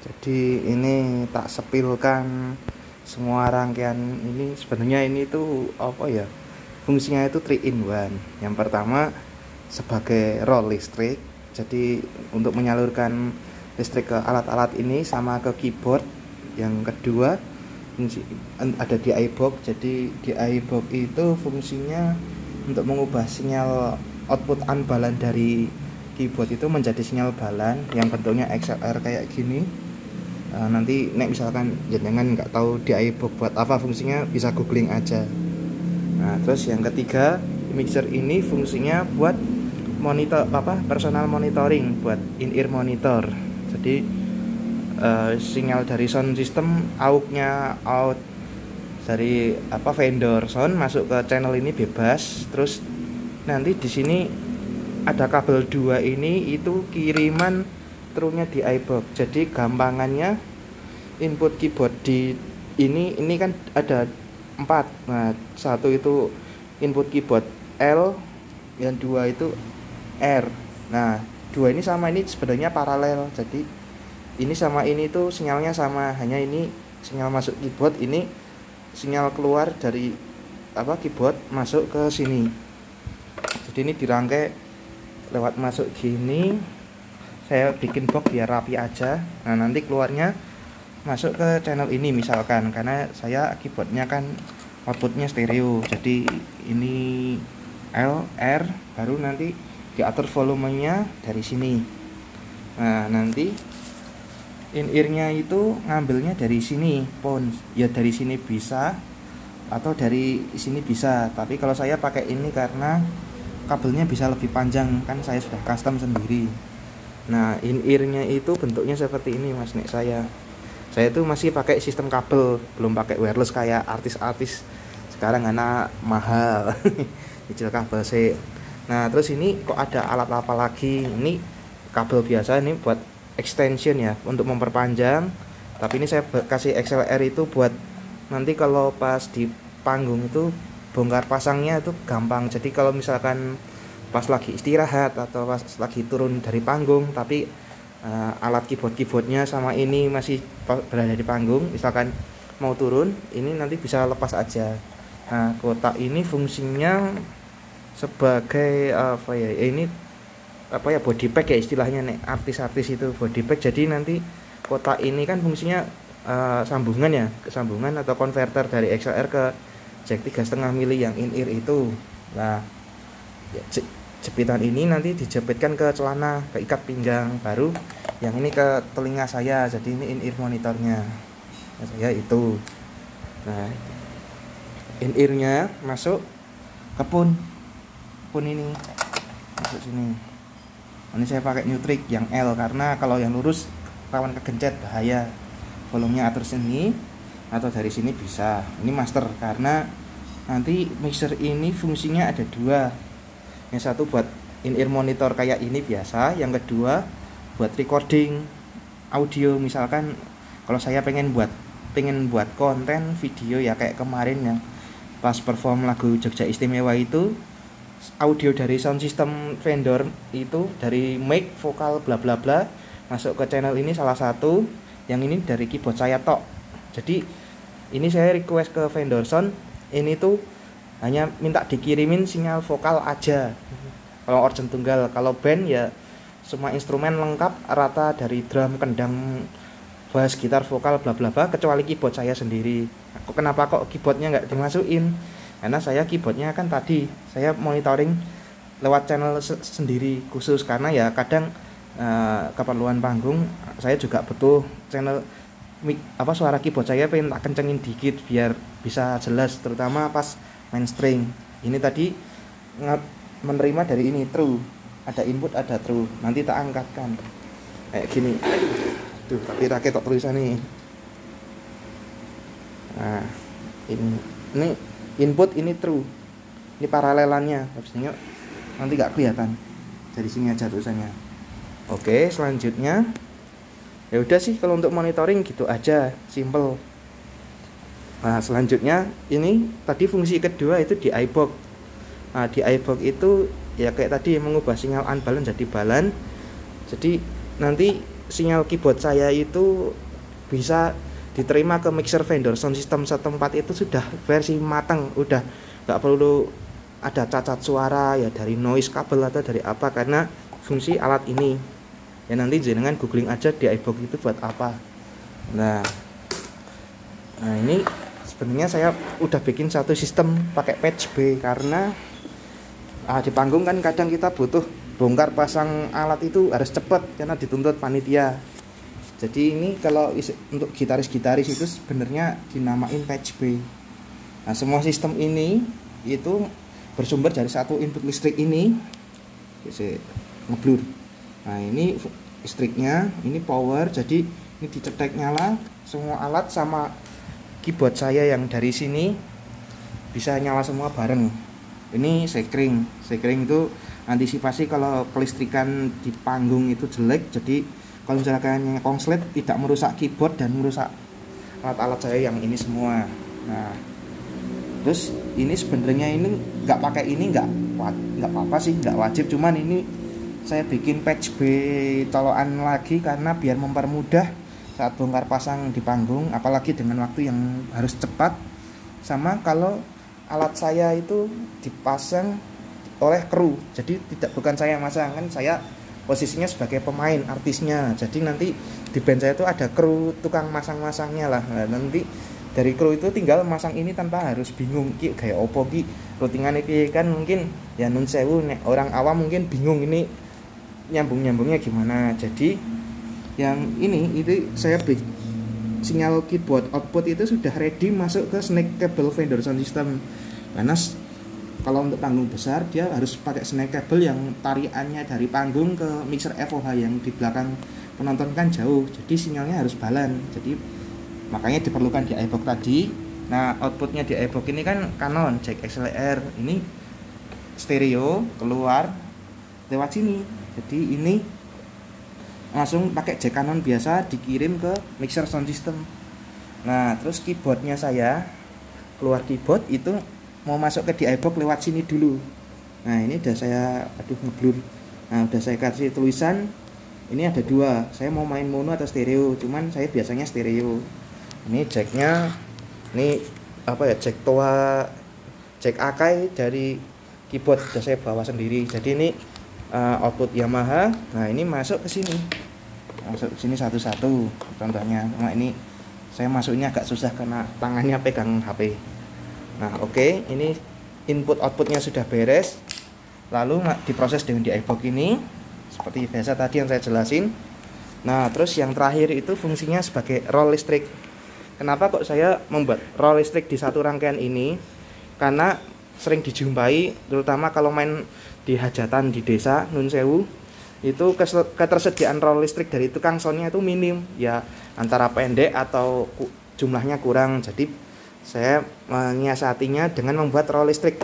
Jadi ini tak sepilkan semua rangkaian ini. Sebenarnya ini tuh apa ya, fungsinya itu 3 in 1. Yang pertama sebagai roll listrik, jadi untuk menyalurkan listrik ke alat-alat ini sama ke keyboard. Yang kedua ada DI box, jadi DI box itu fungsinya untuk mengubah sinyal output unbalan dari keyboard itu menjadi sinyal balan yang bentuknya XLR kayak gini. Nanti misalkan jenengan nggak tahu DI box buat apa fungsinya, bisa googling aja. Nah, terus yang ketiga, mixer ini fungsinya buat monitor personal monitoring, buat in-ear monitor. Jadi sinyal dari sound system, out dari vendor sound masuk ke channel ini bebas. Terus nanti di sini ada kabel 2 ini, itu kiriman true-nya di iBox. Jadi gampangannya input keyboard di ini kan ada 4. Nah, satu itu input keyboard L, yang 2 itu R. Nah, 2 ini sama ini sebenarnya paralel. Jadi ini sama ini tuh sinyalnya sama, hanya ini sinyal masuk keyboard, ini sinyal keluar dari keyboard masuk ke sini. Jadi ini dirangkai lewat masuk gini. Saya bikin box biar rapi aja. Nah, nanti keluarnya masuk ke channel ini misalkan, karena saya keyboardnya kan outputnya stereo. Jadi ini L, R, baru nanti diatur volumenya dari sini. Nah, nanti in-ear-nya itu ngambilnya dari sini pun, ya dari sini bisa atau dari sini bisa. Tapi kalau saya pakai ini karena kabelnya bisa lebih panjang, kan saya sudah custom sendiri. Nah, in-ear-nya itu bentuknya seperti ini mas. Saya tuh masih pakai sistem kabel, belum pakai wireless kayak artis-artis sekarang karena mahal. Cicil kabel sih. Nah, terus ini kok ada alat apa lagi? Ini kabel biasa, ini buat extension ya, untuk memperpanjang. Tapi ini saya kasih XLR itu buat nanti kalau pas di panggung itu bongkar pasangnya itu gampang. Jadi kalau misalkan pas lagi istirahat atau pas lagi turun dari panggung, tapi alat keyboardnya sama ini masih berada di panggung, misalkan mau turun, ini nanti bisa lepas aja. Nah, kotak ini fungsinya sebagai ini body pack ya istilahnya artis-artis itu body pack. Jadi nanti kotak ini kan fungsinya sambungan atau konverter dari XLR ke jack 3,5 mili yang in-ear itu. Nah, jepitan ini nanti dijepitkan ke celana, ke ikat pinggang, baru yang ini ke telinga saya. Jadi ini in-ear monitornya saya itu. Nah, in-earnya masuk ke pun ini masuk sini. Ini saya pakai Neutrik yang L karena kalau yang lurus rawan kegencet, bahaya. Volumenya atur sini atau dari sini bisa. Ini master karena nanti mixer ini fungsinya ada 2. Yang satu buat in-ear monitor kayak ini biasa, yang kedua buat recording audio. Misalkan kalau saya pengen buat konten video ya, kayak kemarin yang pas perform lagu Jogja Istimewa itu, audio dari sound system vendor itu dari mic, vokal, bla bla bla masuk ke channel ini salah satu, yang ini dari keyboard saya tok. Jadi ini saya request ke vendor sound, ini tuh hanya minta dikirimin sinyal vokal aja kalau organ tunggal. Kalau band ya semua instrumen lengkap rata, dari drum, kendang, bass, gitar, vokal, bla bla bla, kecuali keyboard saya sendiri. Kenapa kok keyboardnya nggak dimasukin? Karena saya keyboardnya kan tadi saya monitoring lewat channel sendiri khusus, karena ya kadang keperluan panggung saya juga butuh channel suara keyboard saya pengen tak kencengin dikit biar bisa jelas, terutama pas main string. Ini tadi menerima dari ini true, ada input ada true, nanti tak angkatkan kayak gini. Tuh, tapi rakyat tak tulisan nih. Nah, ini input, ini true, ini paralelannya, habisnya nanti gak kelihatan, dari sini aja tulisannya. Oke, selanjutnya ya udah sih, kalau untuk monitoring gitu aja, simple. Nah, selanjutnya ini tadi fungsi kedua itu di iBox. Nah, di iBox itu ya kayak tadi mengubah sinyal unbalan jadi balan. Jadi nanti sinyal keyboard saya itu bisa diterima ke mixer vendor sound system setempat itu sudah versi matang, udah nggak perlu ada cacat suara ya dari noise kabel atau dari apa, karena fungsi alat ini ya. Nanti jenengan googling aja di iBox itu buat apa. Nah ini sebenarnya saya udah bikin satu sistem pakai patch B, karena di panggung kan kadang kita butuh bongkar pasang alat itu harus cepat karena dituntut panitia. Jadi ini kalau untuk gitaris-gitaris itu sebenarnya dinamain patch B. Nah semua sistem ini itu bersumber dari satu input listrik ini, ngeblur. Nah ini listriknya, ini power, jadi ini dicetek nyala semua alat sama keyboard saya yang dari sini bisa nyala semua bareng. Ini sekring itu antisipasi kalau kelistrikan di panggung itu jelek, jadi kalau misalkan konslet tidak merusak keyboard dan merusak alat-alat saya yang ini semua. Nah terus ini sebenarnya ini nggak pakai ini nggak apa-apa sih, nggak wajib, cuman ini saya bikin patch B colokan lagi karena biar mempermudah saat bongkar pasang di panggung, apalagi dengan waktu yang harus cepat. Sama kalau alat saya itu dipasang oleh kru, jadi bukan saya masang, kan saya posisinya sebagai pemain artisnya, jadi nanti di band saya itu ada kru tukang masang-masangnya lah. Nah, nanti dari kru itu tinggal masang ini tanpa harus bingung ki kayak opo ki routingan iki, kan mungkin ya nun sewu orang awam mungkin bingung ini nyambungnya gimana. Jadi yang ini itu saya bikin sinyal keyboard output itu sudah ready masuk ke snake cable vendor sound system, karena kalau untuk panggung besar dia harus pakai snake cable yang tariannya dari panggung ke mixer FOH yang di belakang penonton kan jauh, jadi sinyalnya harus balan, jadi makanya diperlukan di iBox tadi. Nah outputnya di iBox ini kan Canon jack XLR, ini stereo keluar lewat sini, jadi ini langsung pakai jack Canon biasa dikirim ke mixer sound system. Nah terus keyboardnya saya keluar keyboard itu mau masuk ke di iBox lewat sini dulu. Nah ini udah saya ngeblur. Nah udah saya kasih tulisan ini ada dua, saya mau main mono atau stereo, cuman saya biasanya stereo. Ini jacknya, ini apa ya, jack toa, jack Akai dari keyboard udah saya bawa sendiri. Jadi ini output Yamaha. Nah ini masuk ke sini, satu-satu contohnya. Nah ini saya masuknya agak susah karena tangannya pegang HP. Nah oke, ini input outputnya sudah beres, lalu diproses dengan di iBox ini seperti biasa tadi yang saya jelasin. Nah terus yang terakhir itu fungsinya sebagai roll listrik. Kenapa kok saya membuat roll listrik di satu rangkaian ini? Karena sering dijumpai, terutama kalau main di hajatan di desa nun sewu, itu ketersediaan roll listrik dari tukang soundnya itu minim ya, antara pendek atau jumlahnya kurang. Jadi saya menyiasatinya dengan membuat roll listrik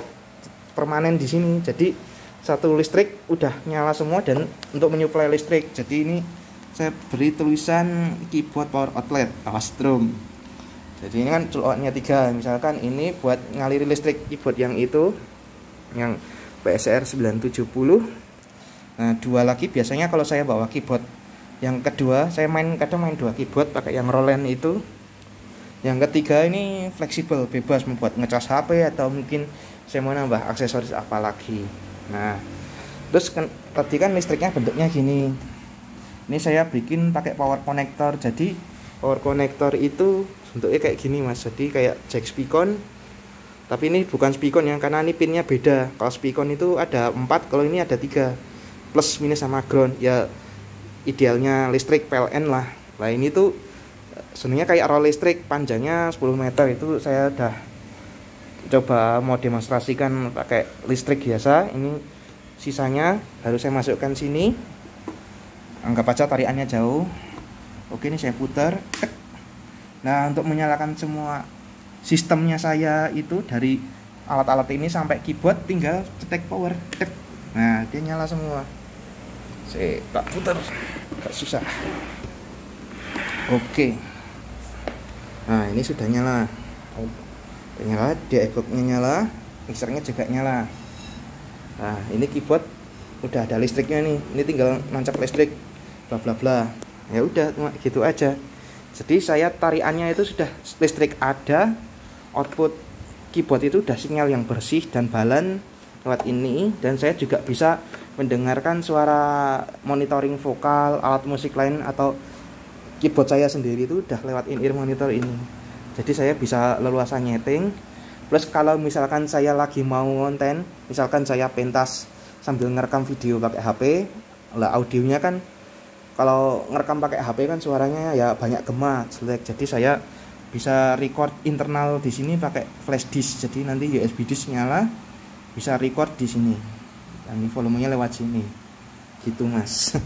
permanen di sini. Jadi satu listrik udah nyala semua dan untuk menyuplai listrik. Jadi ini saya beri tulisan keyboard power outlet awas drum. Jadi ini kan colokannya 3, misalkan ini buat ngaliri listrik keyboard yang itu, yang PSR 970. Nah 2 lagi biasanya kalau saya bawa keyboard yang kedua, saya kadang main 2 keyboard pakai yang Roland itu. Yang ketiga ini fleksibel, bebas membuat ngecas HP atau mungkin saya mau nambah aksesoris apa lagi. Nah terus kan tadi kan listriknya bentuknya gini, ini saya bikin pakai power connector. Jadi power connector itu bentuknya kayak gini mas, jadi kayak jack speakon, tapi ini bukan speakon ya, karena ini pinnya beda. Kalau speakon itu ada 4, kalau ini ada 3, plus minus sama ground ya, idealnya listrik PLN lah. Nah ini tuh sebenarnya kayak roll listrik, panjangnya 10 meter. Itu saya udah coba mau demonstrasikan pakai listrik biasa. Ini sisanya harus saya masukkan sini, anggap aja tariannya jauh. Oke, ini saya putar. Nah untuk menyalakan semua sistemnya saya itu dari alat-alat ini sampai keyboard tinggal cetek power. Nah dia nyala semua. Saya tak putar, agak susah. Oke, nah ini sudah nyala. Dia iBox-nya nyala, mixernya juga nyala. Nah ini keyboard udah ada listriknya nih, ini tinggal nancap listrik bla bla bla. Ya udah cuma gitu aja. Jadi saya tariannya itu sudah listrik ada, output keyboard itu udah sinyal yang bersih dan balan lewat ini, dan saya juga bisa mendengarkan suara monitoring vokal, alat musik lain atau keyboard saya sendiri itu udah lewat in-ear monitor ini. Jadi saya bisa leluasa nyeting. Plus kalau misalkan saya lagi mau konten, misalkan saya pentas sambil ngerekam video pakai HP, lah audionya kan kalau ngerekam pakai HP kan suaranya ya banyak gema, jelek. Jadi saya bisa record internal di sini pakai flash disk. Jadi nanti USB disk nyala, bisa record di sini. Yang volumenya lewat sini. Gitu, Mas.